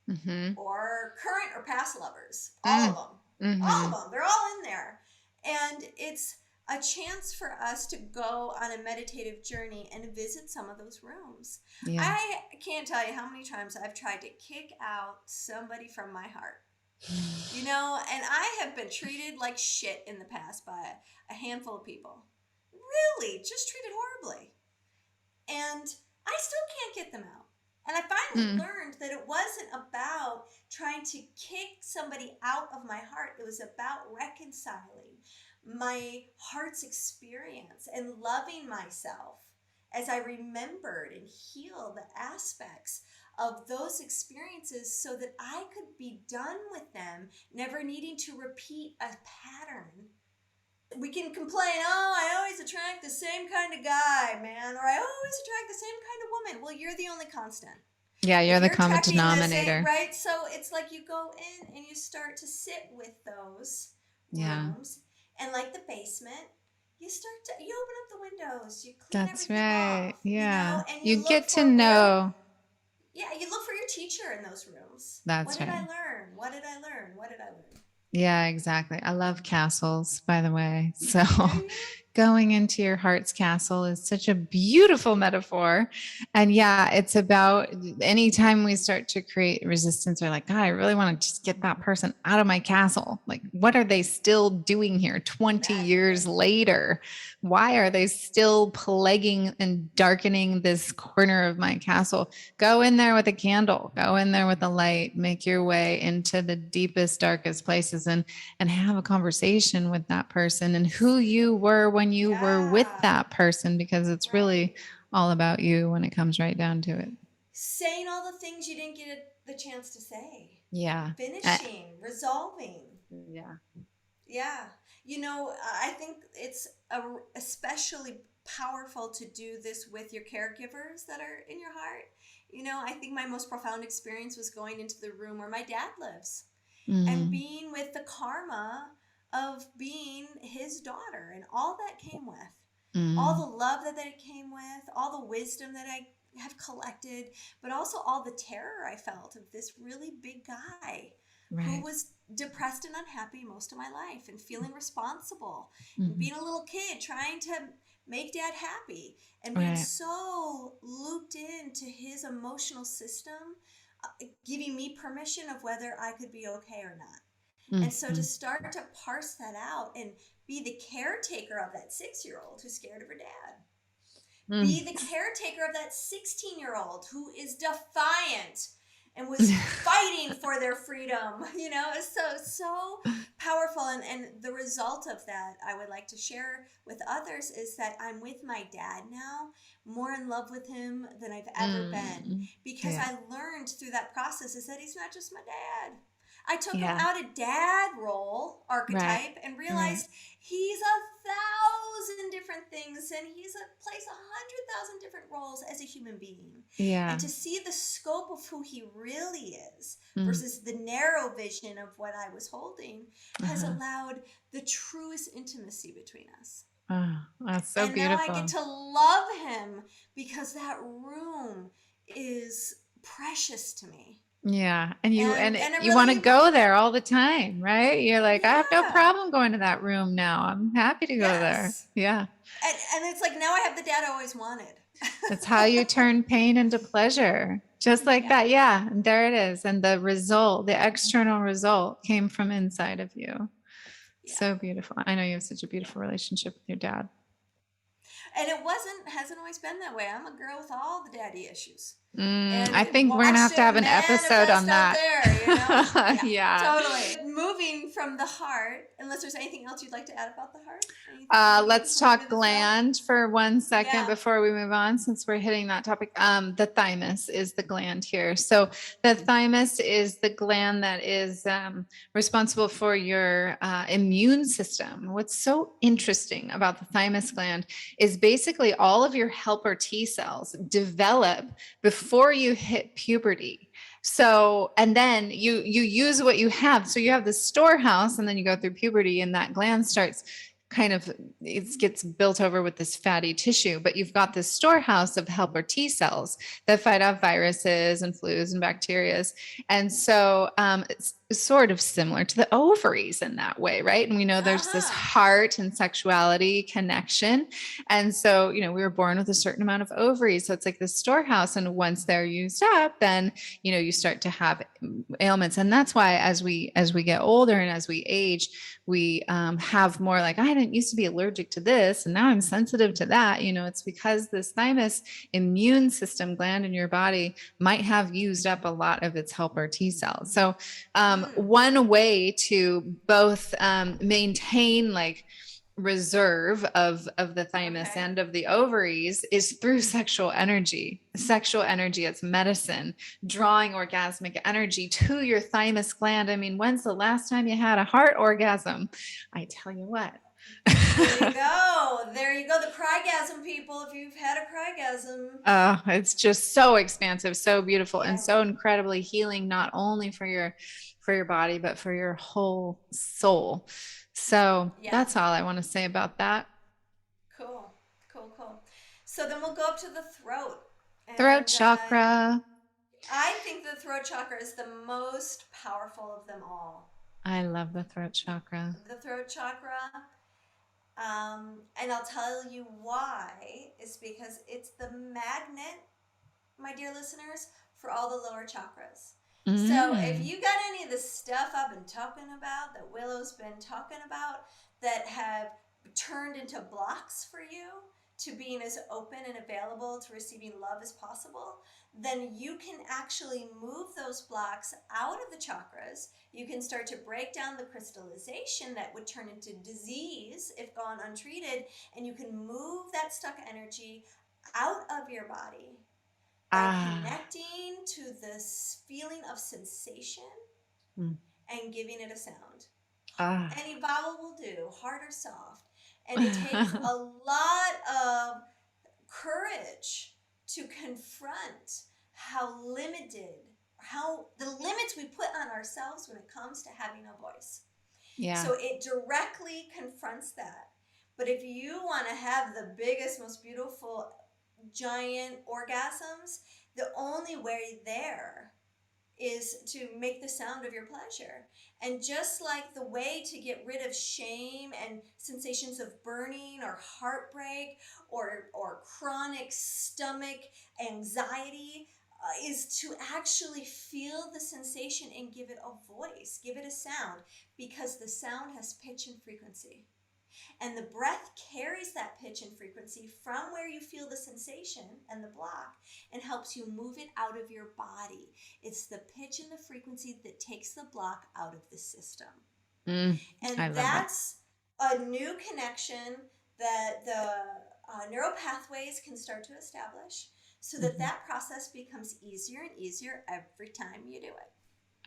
Mm-hmm.
or current or past lovers. All of them. All of
Mm-hmm.
them. They're all in there. And it's a chance for us to go on a meditative journey and visit some of those rooms.
Yeah.
I can't tell you how many times I've tried to kick out somebody from my heart. You know, and I have been treated like shit in the past by a handful of people. Really, just treated horribly. And I still can't get them out. And I finally learned that it wasn't about trying to kick somebody out of my heart. It was about reconciling my heart's experience and loving myself as I remembered and healed the aspects of those experiences so that I could be done with them, never needing to repeat a pattern. We can complain, oh, I always attract the same kind of guy, man, or I always attract the same kind of woman. Well, you're the only constant.
Yeah, you're
If
the common
attracting the same-
denominator.
right? So it's like you go in and you start to sit with those
Yeah.
rooms. And like the basement, you open up the windows, you clean
That's
everything
right.
off,
Yeah.
and
You
look
get
for
to know.
Yeah, you look for your teacher in those rooms.
That's
what did I
right.
learn? What did I learn? What did I learn?
Yeah, exactly. I love castles, by the way. So
Yeah.
going into your heart's castle is such a beautiful metaphor. And yeah, it's about anytime we start to create resistance or like, God, I really want to just get that person out of my castle. Like, what are they still doing here 20 years later? Why are they still plaguing and darkening this corner of my castle? Go in there with a candle, go in there with a light, make your way into the deepest, darkest places and have a conversation with that person and who you were when you were with
Yeah.
that person, because it's really
Right.
all about you when it comes right down to it.
Saying all the things you didn't get the chance to say.
Yeah.
Finishing, resolving.
Yeah.
Yeah. You know, I think it's especially powerful to do this with your caregivers that are in your heart. You know, I think my most profound experience was going into the room where my dad lives and being with the karma of being his daughter and all that came with. All the love that it came with, all the wisdom that I have collected, but also all the terror I felt of this really big guy who was depressed and unhappy most of my life and feeling responsible and being a little kid trying to make dad happy and being so looped into his emotional system, giving me permission of whether I could be okay or not. And so to start to parse that out and be the caretaker of that 6-year-old who's scared of her dad. Be the caretaker of that 16-year-old who is defiant and was fighting for their freedom. You know, it's so powerful. And the result of that I would like to share with others is that I'm with my dad now, more in love with him than I've ever been. Because I learned through that process is that he's not just my dad. I took him out of dad role archetype and realized he's 1,000 different things and he's plays 100,000 different roles as a human being.
Yeah.
And to see the scope of who he really is versus the narrow vision of what I was holding has allowed the truest intimacy between us.
Oh, that's so beautiful.
And now I get to love him because that room is precious to me.
Yeah. And you
really
want to go there all the time, right? You're like, I have no problem going to that room now. I'm happy to go there. Yeah.
And it's like, now I have the dad I always wanted.
That's how you turn pain into pleasure. Just like that. Yeah. And there it is. And the result, the external result came from inside of you. Yeah. So beautiful. I know you have such a beautiful relationship with your dad.
And hasn't always been that way. I'm a girl with all the daddy issues.
I think we're going to have an episode on that.
There, you know?
Yeah.
Totally. Moving from the heart, unless there's anything else you'd like to add about the heart.
Let's talk gland for 1 second before we move on, since we're hitting that topic. The thymus is the gland here. So the thymus is the gland that is responsible for your immune system. What's so interesting about the thymus gland is basically all of your helper T cells develop before you hit puberty. So, and then you use what you have. So you have the storehouse, and then you go through puberty, and that gland starts kind of, it gets built over with this fatty tissue, but you've got this storehouse of helper T cells that fight off viruses and flus and bacteria. And so it's sort of similar to the ovaries in that way, right? And we know there's this heart and sexuality connection. And so, we were born with a certain amount of ovaries. So it's like this storehouse. And once they're used up, then, you start to have ailments. And that's why as we get older and as we age, we have more like, I didn't used to be allergic to this, and now I'm sensitive to that. It's because this thymus immune system gland in your body might have used up a lot of its helper T cells. So one way to both maintain like reserve of the thymus and of the ovaries is through sexual energy. Sexual energy, it's medicine, drawing orgasmic energy to your thymus gland. I mean, when's the last time you had a heart orgasm? I tell you what.
There you go. The crygasm, people, if you've had a crygasm.
It's just so expansive, so beautiful, and so incredibly healing, not only for your body, but for your whole soul. So that's all I want to say about that.
Cool. So then we'll go up to the throat.
Throat chakra.
I think the throat chakra is the most powerful of them all.
I love the throat chakra.
The throat chakra. And I'll tell you why. It's because it's the magnet, my dear listeners, for all the lower chakras. So if you got any of the stuff I've been talking about, that Willow's been talking about, that have turned into blocks for you to being as open and available to receiving love as possible, then you can actually move those blocks out of the chakras. You can start to break down the crystallization that would turn into disease if gone untreated, and you can move that stuck energy out of your body by connecting to this feeling of sensation and giving it a sound. Any vowel will do, hard or soft. And it takes a lot of courage to confront how the limits we put on ourselves when it comes to having a voice. Yeah. So it directly confronts that. But if you want to have the biggest, most beautiful, giant orgasms, the only way there is to make the sound of your pleasure. And just like the way to get rid of shame and sensations of burning or heartbreak or chronic stomach anxiety is to actually feel the sensation and give it a voice, give it a sound, because the sound has pitch and frequency. And the breath carries that pitch and frequency from where you feel the sensation and the block and helps you move it out of your body. It's the pitch and the frequency that takes the block out of the system. And that's a new connection that the neural pathways can start to establish so that that process becomes easier and easier every time you do it.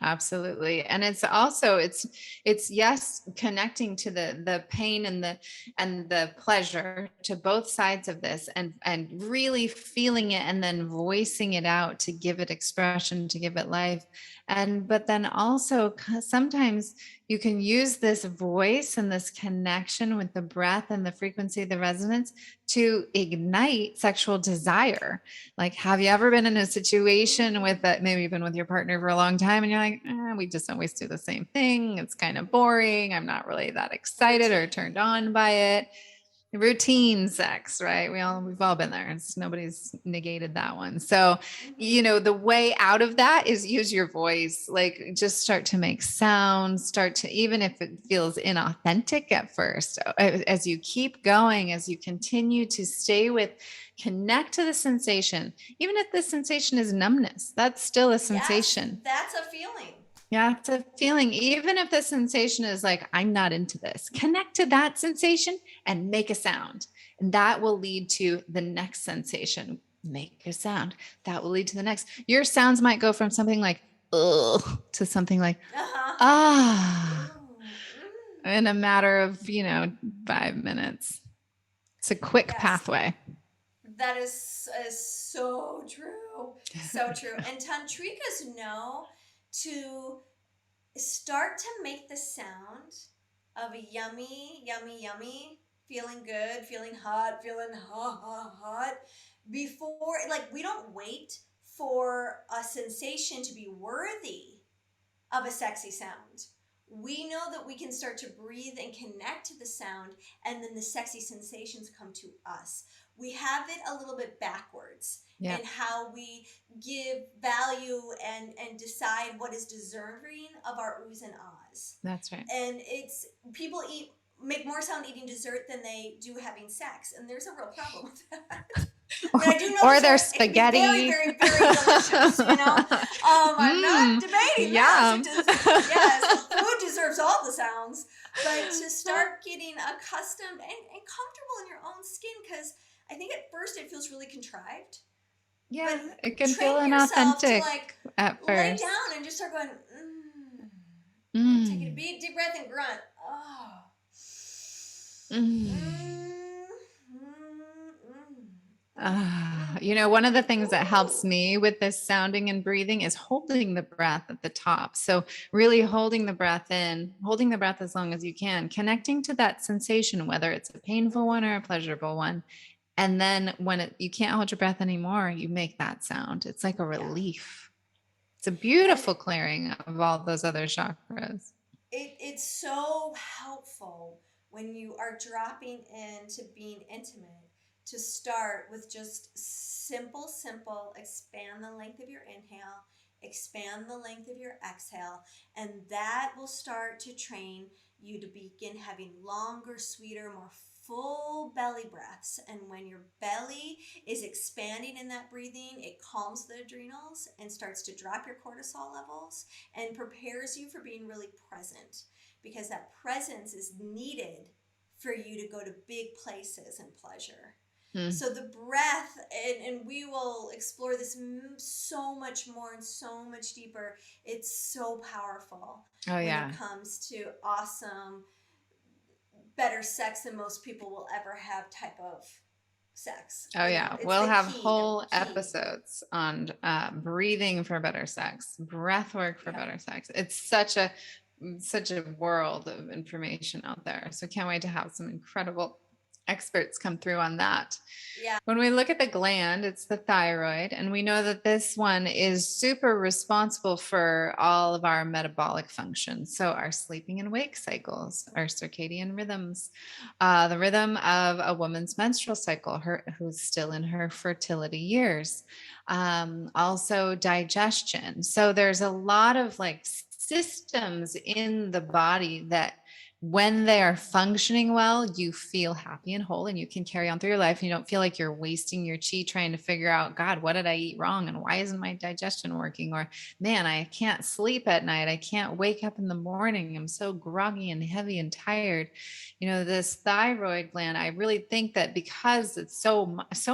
Absolutely. And it's also, it's yes, connecting to the pain and the pleasure to both sides of this and really feeling it and then voicing it out to give it expression, to give it life. But then also sometimes you can use this voice and this connection with the breath and the frequency, the resonance to ignite sexual desire. Like, have you ever been in a situation with that? Maybe you've been with your partner for a long time and you're like, we just always do the same thing. It's kind of boring. I'm not really that excited or turned on by it. Routine sex, right? We've all been there. Nobody's negated that one. So, the way out of that is use your voice. Like, just start to make sounds, even if it feels inauthentic at first, as you keep going, as you continue to connect to the sensation, even if the sensation is numbness, that's still a sensation.
Yes, that's a feeling.
Yeah, it's a feeling. Even if the sensation is like, I'm not into this, connect to that sensation and make a sound. And that will lead to the next sensation. Make a sound. That will lead to the next. Your sounds might go from something like, ugh, to something like, ah, in a matter of, 5 minutes. It's a quick pathway.
That is so true. So true. And tantrikas know to start to make the sound of a yummy, yummy, yummy, feeling good, feeling hot, hot, before, like, we don't wait for a sensation to be worthy of a sexy sound. We know that we can start to breathe and connect to the sound, and then the sexy sensations come to us. We have it a little bit backwards in how we give value and decide what is deserving of our oohs and ahs.
That's right.
And it's, people make more sound eating dessert than they do having sex, and there's a real problem with that. I do know
or their spaghetti.
Very, very, very delicious, I'm not debating that. Yes, food deserves all the sounds, but to start getting accustomed and comfortable in your own skin, because I think at first it feels really contrived.
Yeah, it can feel inauthentic at first.
Lay down and just start going, take a deep breath and grunt.
One of the things that helps me with this sounding and breathing is holding the breath at the top. So really holding the breath in, holding the breath as long as you can, connecting to that sensation, whether it's a painful one or a pleasurable one. And then when you can't hold your breath anymore, you make that sound. It's like a relief. It's a beautiful clearing of all those other chakras.
It's so helpful when you are dropping into being intimate to start with just simple, expand the length of your inhale, expand the length of your exhale, and that will start to train you to begin having longer, sweeter, more full belly breaths. And when your belly is expanding in that breathing, it calms the adrenals and starts to drop your cortisol levels and prepares you for being really present, because that presence is needed for you to go to big places and pleasure. So the breath, and we will explore this so much more and so much deeper. It's so powerful when it comes to awesome, better sex than most people will ever have type of sex.
We'll have whole episodes on breathing for better sex, breath work for better sex. It's such a world of information out there. So can't wait to have some incredible experts come through on that. When we look at the gland, it's the thyroid, and we know that this one is super responsible for all of our metabolic functions. So our sleeping and wake cycles, our circadian rhythms, the rhythm of a woman's menstrual cycle, who's still in her fertility years, also digestion. So there's a lot of systems in the body that when they are functioning well, you feel happy and whole, and you can carry on through your life. And you don't feel like you're wasting your chi trying to figure out, God, what did I eat wrong? And why isn't my digestion working? Or, man, I can't sleep at night. I can't wake up in the morning. I'm so groggy and heavy and tired. This thyroid gland, I really think that because it's so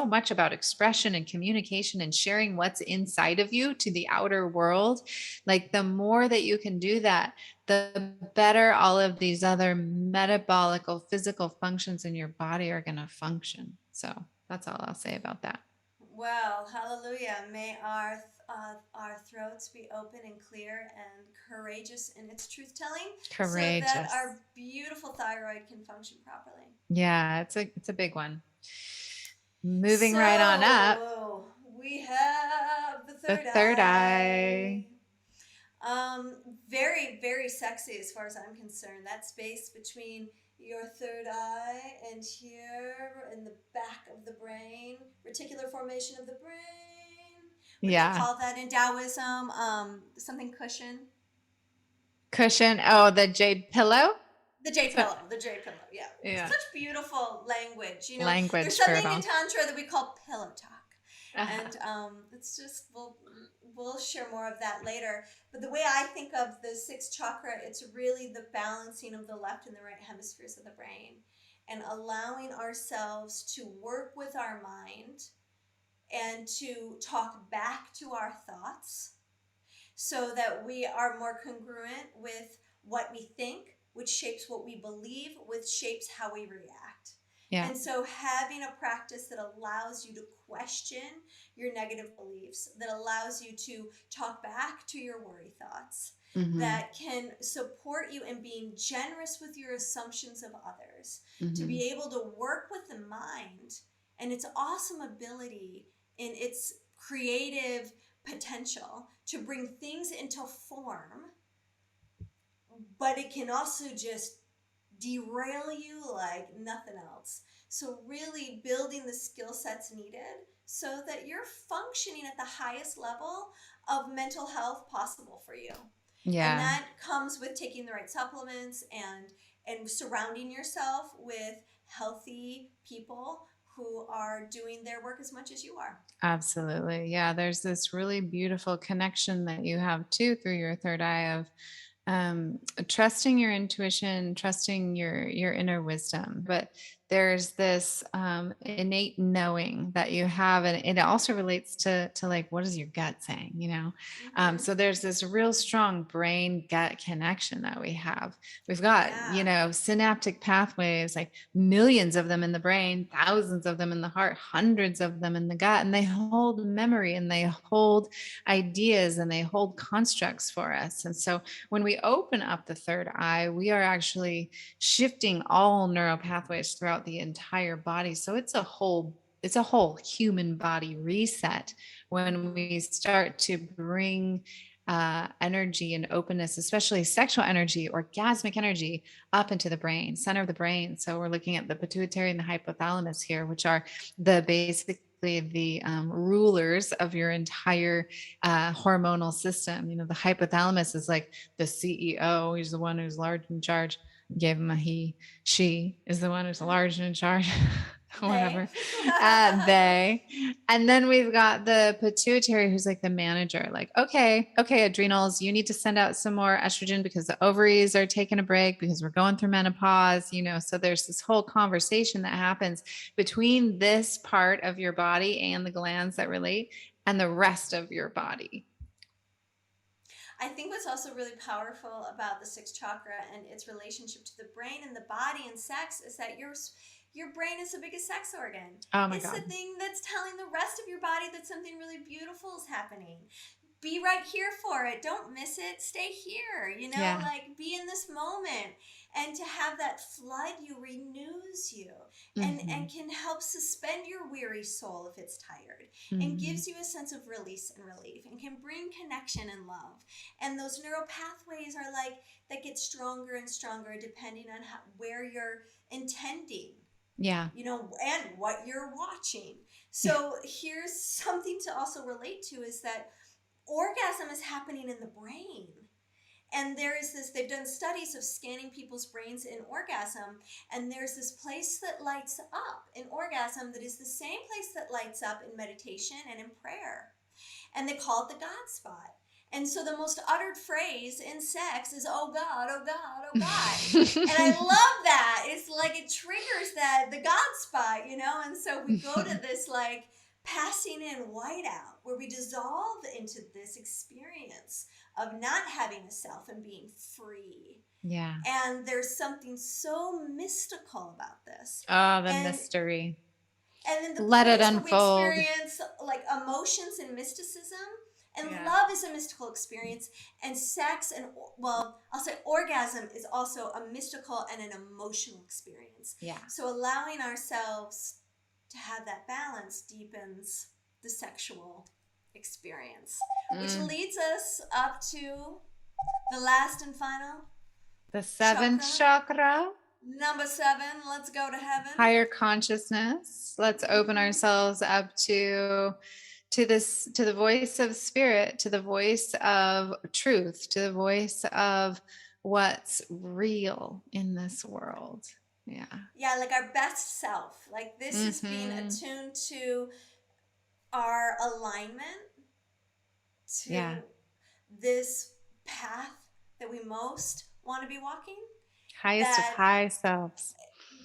much about expression and communication and sharing what's inside of you to the outer world, the more that you can do that, the better all of these other metabolic, physical functions in your body are going to function. So that's all I'll say about that.
Well, hallelujah. May our throats be open and clear and courageous in its truth telling.
Courageous.
So that our beautiful thyroid can function properly.
Yeah, it's a big one. Moving right on up.
We have the third eye. Very, very sexy as far as I'm concerned. That space between your third eye and here in the back of the brain, reticular formation of the brain. What do they call that in Taoism? Something cushion.
Cushion. Oh, the jade pillow.
The jade pillow. Yeah. Such beautiful language.
Language.
There's something in Tantra that we call pillow talk. And it's just we'll share more of that later. But the way I think of the sixth chakra, it's really the balancing of the left and the right hemispheres of the brain, and allowing ourselves to work with our mind and to talk back to our thoughts so that we are more congruent with what we think, which shapes what we believe, which shapes how we react.
Yeah.
And so having a practice that allows you to question your negative beliefs, that allows you to talk back to your worry thoughts, that can support you in being generous with your assumptions of others, to be able to work with the mind and its awesome ability in its creative potential to bring things into form, but it can also just derail you like nothing else. So really building the skill sets needed so that you're functioning at the highest level of mental health possible for you.
Yeah.
And that comes with taking the right supplements and surrounding yourself with healthy people who are doing their work as much as you are.
Absolutely. Yeah. There's this really beautiful connection that you have too through your third eye of trusting your intuition, trusting your inner wisdom. But there's this innate knowing that you have, and it also relates to like, what is your gut saying, you know? So there's this real strong brain gut connection that we have. We've got, you know, synaptic pathways, like millions of them in the brain, thousands of them in the heart, hundreds of them in the gut, and they hold memory and they hold ideas and they hold constructs for us. And so when we open up the third eye, we are actually shifting all neural pathways throughout the entire body. So it's a whole human body reset when we start to bring energy and openness, especially sexual energy, orgasmic energy, up into the brain, center of the brain. So we're looking at the pituitary and the hypothalamus here, which are the the rulers of your entire hormonal system. You know, the hypothalamus is like the CEO. He's the one who's large in charge. Gave him a he. She is the one who's large and in charge. Whatever. They. And then we've got the pituitary, who's like the manager. Like, okay, adrenals, you need to send out some more estrogen because the ovaries are taking a break because we're going through menopause, you know. So there's this whole conversation that happens between this part of your body and the glands that relate and the rest of your body.
I think what's also really powerful about the sixth chakra and its relationship to the brain and the body and sex is that your brain is the biggest sex organ.
Oh my
God. It's the thing that's telling the rest of your body that something really beautiful is happening. Be right here for it. Don't miss it. Stay here. You know, like be in this moment. And to have that flood you renews you and can help suspend your weary soul if it's tired and gives you a sense of release and relief and can bring connection and love. And those neural pathways are like that get stronger and stronger depending on where you're intending.
Yeah.
You know, and what you're watching. So here's something to also relate to is that orgasm is happening in the brain. And there is this, they've done studies of scanning people's brains in orgasm, and there's this place that lights up in orgasm that is the same place that lights up in meditation and in prayer. And they call it the God spot. And so the most uttered phrase in sex is, oh God, oh God, oh God. And I love that. It's like it triggers the God spot, you know? And so we go to this like passing in whiteout where we dissolve into this experience of not having a self and being free.
Yeah.
And there's something so mystical about this.
Oh, the mystery.
And then the
let it
place
unfold.
Where we experience like emotions and mysticism. And love is a mystical experience. And sex and, well, I'll say orgasm is also a mystical and an emotional experience.
Yeah.
So allowing ourselves to have that balance deepens the sexual experience, which leads us up to the last and final.
The seventh chakra.
Number 7, let's go to heaven.
Higher consciousness. Let's open ourselves up to the voice of spirit, to the voice of truth, to the voice of what's real in this world. Yeah.
Yeah, like our best self. Like this is being attuned to our alignment to
Yeah.
this path that we most want to be walking.
Highest of
That,
high selves.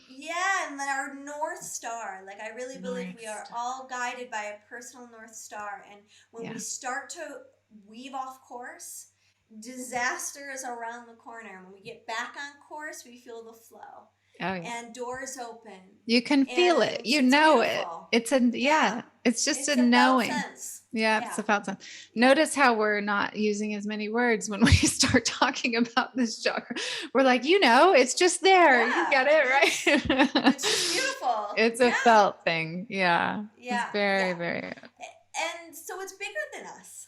yeah, and then our North Star. Like, I really believe we are
North.
all guided by a personal North Star. And when we
Yeah.
start to weave off course, disaster is around the corner. When we get back on course, we feel the flow.
Oh, yeah.
And doors open.
You can feel it.
And
You
it's
know it.
beautiful.
It's a,
Yeah.
it's just
It's
a
a felt
knowing.
sense.
Yeah, it's
Yeah.
a felt sense. Notice how we're not using as many words when we start talking about this chakra. We're like, it's just there.
Yeah.
You get it, right?
It's just beautiful.
It's a
Yeah.
felt thing. Yeah.
Yeah.
It's very,
Yeah.
very,
And so it's bigger than us.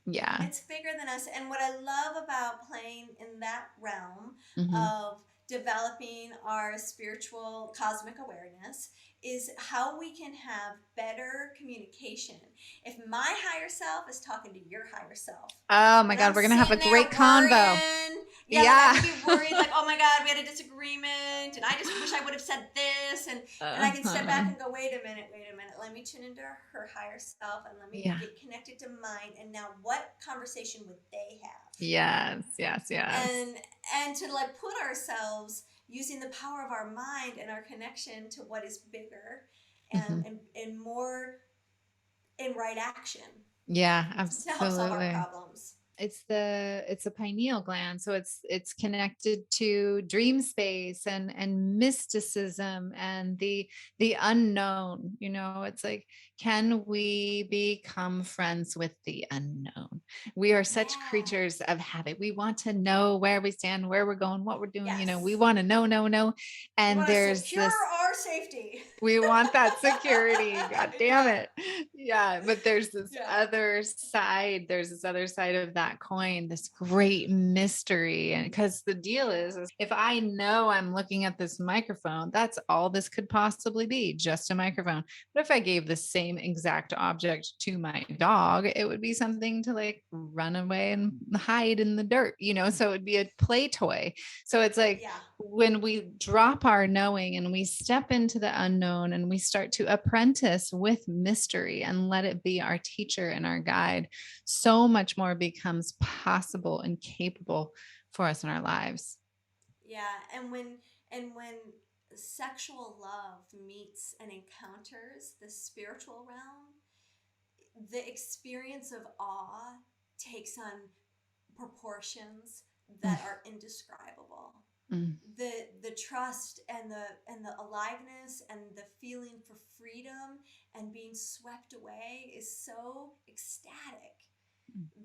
yeah.
It's bigger than us. And what I love about playing in that realm
Mhm.
of developing our spiritual cosmic awareness is how we can have better communication. If my higher self is talking to your higher self.
Oh my
and
God,
I'm
we're going to have a
sitting there
great convo.
worrying,
Yeah.
Like I could be worried, like, oh my God, we had a disagreement, and I just wish I would have said this, and I can step back and go, wait a minute, let me tune into her higher self, and let me
Yeah.
get connected to mine, and now what conversation would they have?
Yes.
And to like put ourselves using the power of our mind and our connection to what is bigger and more in right action
Yeah,
to help solve our
absolutely.
problems.
It's a pineal gland, so it's connected to dream space and mysticism and the unknown. It's like, can we become friends with the unknown? We are such
Yeah.
creatures of habit. We want to know where we stand, where we're going, what we're doing.
Yes.
We want to know.
We
And
want to
there's
secure
this.
our safety.
We want that security. God damn it. Yeah. But there's this
Yeah.
other side. There's this other side of that coin, this great mystery. And because the deal is if I know I'm looking at this microphone, that's all this could possibly be, just a microphone. But if I gave the same exact object to my dog, it would be something to like run away and hide in the dirt, so it would be a play toy. So it's like,
Yeah.
when we drop our knowing and we step into the unknown and we start to apprentice with mystery and let it be our teacher and our guide, so much more becomes possible and capable for us in our lives.
Yeah. And when sexual love meets and encounters the spiritual realm, the experience of awe takes on proportions that are indescribable. The trust and the aliveness and the feeling for freedom and being swept away is so ecstatic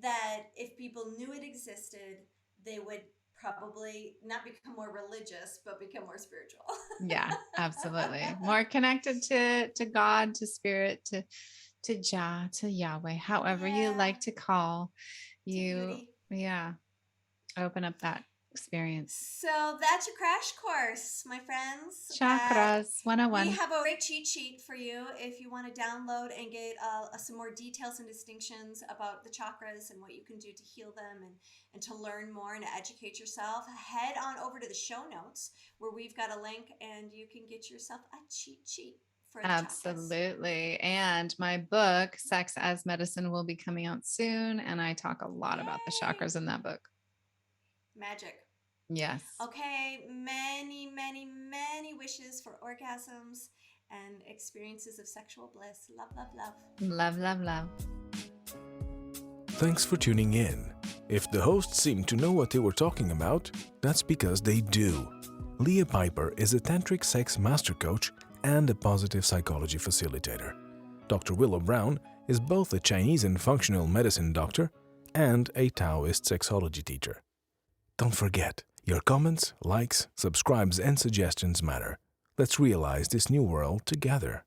that if people knew it existed, they would probably not become more religious, but become more spiritual.
Yeah, absolutely. More connected to God, to spirit, to Jah, to Yahweh, however you
Yeah.
like to call you.
beauty.
Yeah. Open up that experience.
So that's your crash course, my friends.
Chakras 101.
We have a great cheat sheet for you if you want to download and get some more details and distinctions about the chakras and what you can do to heal them and to learn more and to educate yourself. Head on over to the show notes where we've got a link and you can get yourself a cheat sheet for the chakras.
Absolutely. And my book, Sex as Medicine, will be coming out soon. And I talk a lot about the chakras in that book.
Magic.
Yes.
Okay, many, many, many wishes for orgasms and experiences of sexual bliss. Love, love, love.
Love, love, love.
Thanks for tuning in. If the hosts seem to know what they were talking about, that's because they do. Leah Piper is a tantric sex master coach and a positive psychology facilitator. Dr. Willow Brown is both a Chinese and functional medicine doctor and a Taoist sexology teacher. Don't forget, your comments, likes, subscribes, and suggestions matter. Let's realize this new world together.